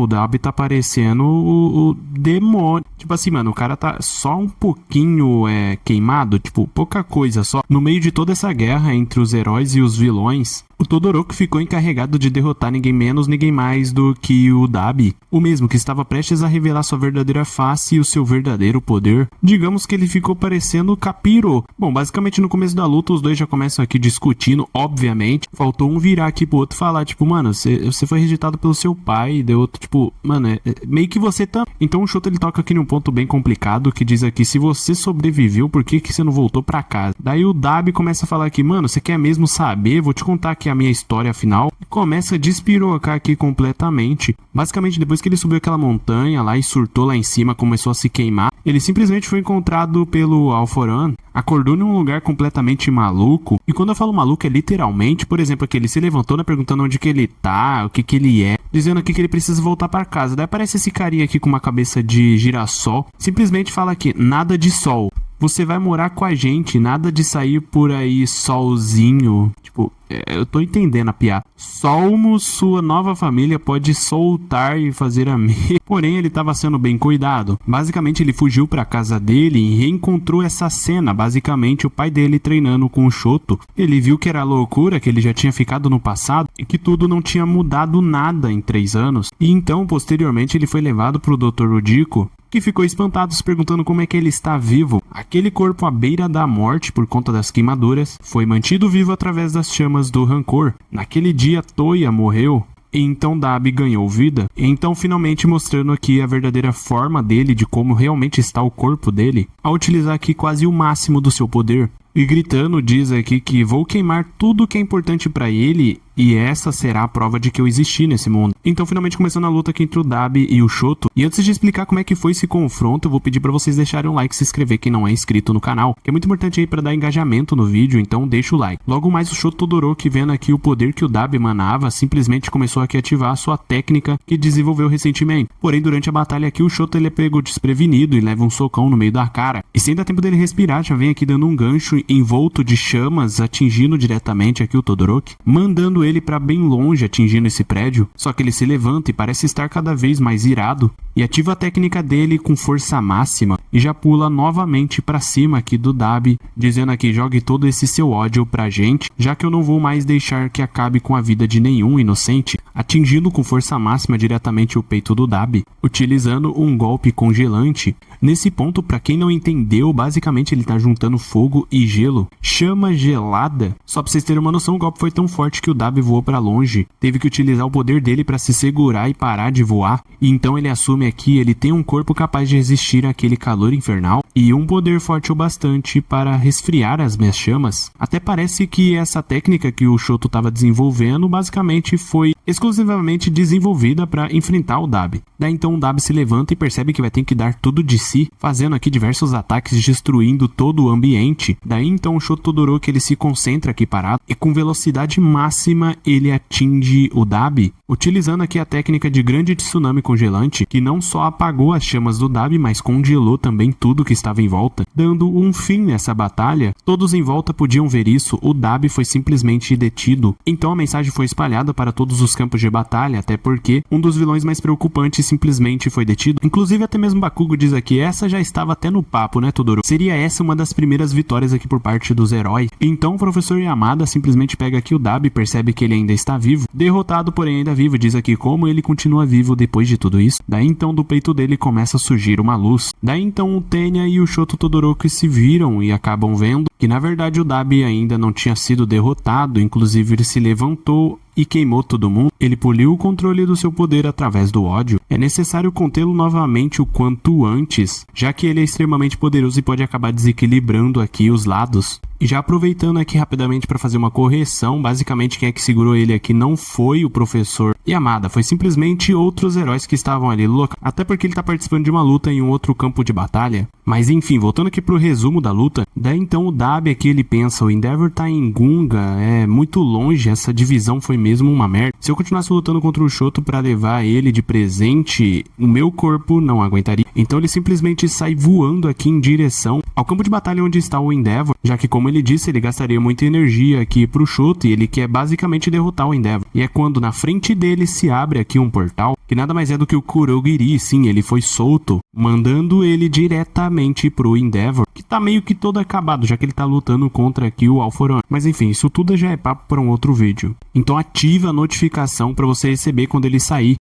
o Dabi tá parecendo o demônio. Tipo assim, mano, o cara tá só um pouquinho queimado, tipo, pouca coisa só. No meio de toda essa guerra entre os heróis e os vilões, o Todoroki ficou encarregado de derrotar ninguém menos, ninguém mais do que o Dabi, o mesmo que estava prestes a revelar sua verdadeira face e o seu verdadeiro poder. Digamos que ele ficou parecendo o Capiro. Bom, basicamente no começo da luta os dois já começam aqui discutindo, obviamente. Faltou um virar aqui pro outro falar, tipo, mano, você foi rejeitado pelo seu pai, e deu outro, tipo, mano, meio que você tá... Então o Shoto ele toca aqui num ponto bem complicado, que diz aqui, se você sobreviveu, por que você não voltou pra casa? Daí o Dabi começa a falar aqui, mano, você quer mesmo saber? Vou te contar aqui a minha história final. Começa a despirocar aqui completamente. Basicamente, depois que ele subiu aquela montanha lá e surtou lá em cima, começou a se queimar, ele simplesmente foi encontrado pelo Alforan, acordou num lugar completamente maluco. E quando eu falo maluco é literalmente, por exemplo, que ele se levantou, né, perguntando onde que ele tá, o que que ele é, dizendo aqui que ele precisa voltar pra casa. Daí aparece esse carinha aqui com uma cabeça de girassol, simplesmente fala aqui, nada de sol. Você vai morar com a gente, nada de sair por aí solzinho. Tipo, eu tô entendendo a piada. Solmo, sua nova família pode soltar e fazer amigos. Porém, ele tava sendo bem cuidado. Basicamente, ele fugiu pra casa dele e reencontrou essa cena. Basicamente, o pai dele treinando com o Shoto. Ele viu que era loucura, que ele já tinha ficado no passado e que tudo não tinha mudado nada em 3 anos. E então, posteriormente, ele foi levado pro Dr. Udiko, que ficou espantado se perguntando como é que ele está vivo. Aquele corpo à beira da morte por conta das queimaduras foi mantido vivo através das chamas do rancor. Naquele dia Toya morreu, e então Dabi ganhou vida. E então finalmente mostrando aqui a verdadeira forma dele, de como realmente está o corpo dele, ao utilizar aqui quase o máximo do seu poder. E gritando diz aqui que vou queimar tudo que é importante pra ele e essa será a prova de que eu existi nesse mundo. Então finalmente começando a luta aqui entre o Dabi e o Shoto. E antes de explicar como é que foi esse confronto, eu vou pedir pra vocês deixarem um like e se inscrever quem não é inscrito no canal, que é muito importante aí pra dar engajamento no vídeo, então deixa o like. Logo mais o Shoto Todoroki, vendo aqui o poder que o Dabi emanava, simplesmente começou aqui a ativar a sua técnica que desenvolveu recentemente. Porém durante a batalha aqui o Shoto ele é pego desprevenido e leva um socão no meio da cara. E sem dar tempo dele respirar, já vem aqui dando um gancho envolto de chamas, atingindo diretamente aqui o Todoroki, mandando ele para bem longe, atingindo esse prédio. Só que ele se levanta e parece estar cada vez mais irado e ativa a técnica dele com força máxima e já pula novamente para cima aqui do Dabi, dizendo aqui, jogue todo esse seu ódio pra gente, já que eu não vou mais deixar que acabe com a vida de nenhum inocente, atingindo com força máxima diretamente o peito do Dabi, utilizando um golpe congelante. Nesse ponto, para quem não entendeu, basicamente ele tá juntando fogo e gelo, chama gelada. Só pra vocês terem uma noção, o golpe foi tão forte que o Dabi voou para longe, teve que utilizar o poder dele para se segurar e parar de voar. E então ele assume aqui, ele tem um corpo capaz de resistir àquele calor infernal e um poder forte o bastante para resfriar as minhas chamas. Até parece que essa técnica que o Shoto estava desenvolvendo basicamente foi exclusivamente desenvolvida para enfrentar o Dabi. Daí então o Dabi se levanta e percebe que vai ter que dar tudo de si, fazendo aqui diversos ataques, destruindo todo o ambiente. Daí então o Shoto Todoroki ele se concentra aqui parado e com velocidade máxima ele atinge o Dabi, utilizando aqui a técnica de grande tsunami congelante, que não só apagou as chamas do Dabi, mas congelou também tudo que estava em volta, dando um fim nessa batalha. Todos em volta podiam ver isso, o Dabi foi simplesmente detido. Então a mensagem foi espalhada para todos os campos de batalha, até porque um dos vilões mais preocupantes simplesmente foi detido. Inclusive até mesmo Bakugo diz aqui, essa já estava até no papo, né, Todoroki? Seria essa uma das primeiras vitórias aqui por parte dos heróis. Então o professor Yamada simplesmente pega aqui o Dabi, percebe que ele ainda está vivo, derrotado porém ainda vivo, diz aqui como ele continua vivo depois de tudo isso. Daí então do peito dele começa a surgir uma luz. Daí então o Tenya e o Shoto Todoroki se viram e acabam vendo que na verdade o Dabi ainda não tinha sido derrotado, inclusive ele se levantou e queimou todo mundo. Ele poliu o controle do seu poder através do ódio. É necessário contê-lo novamente o quanto antes, já que ele é extremamente poderoso e pode acabar desequilibrando aqui os lados. E já aproveitando aqui rapidamente para fazer uma correção, basicamente quem é que segurou ele aqui não foi o professor Yamada, foi simplesmente outros heróis que estavam ali no local, até porque ele tá participando de uma luta em um outro campo de batalha. Mas enfim, voltando aqui pro resumo da luta, daí então o Dabi sabe aqui, ele pensa, o Endeavor tá em Gunga, é muito longe, essa divisão foi mesmo uma merda. Se eu continuasse lutando contra o Shoto pra levar ele de presente, o meu corpo não aguentaria. Então ele simplesmente sai voando aqui em direção ao campo de batalha onde está o Endeavor, já que, como ele disse, ele gastaria muita energia aqui pro Shoto e ele quer basicamente derrotar o Endeavor. E é quando na frente dele se abre aqui um portal, que nada mais é do que o Kurogiri. Sim, ele foi solto, mandando ele diretamente pro Endeavor, que tá meio que todo acabado, já que ele tá lutando contra aqui o Alpharon. Mas enfim, isso tudo já é papo para um outro vídeo. Então ativa a notificação para você receber quando ele sair.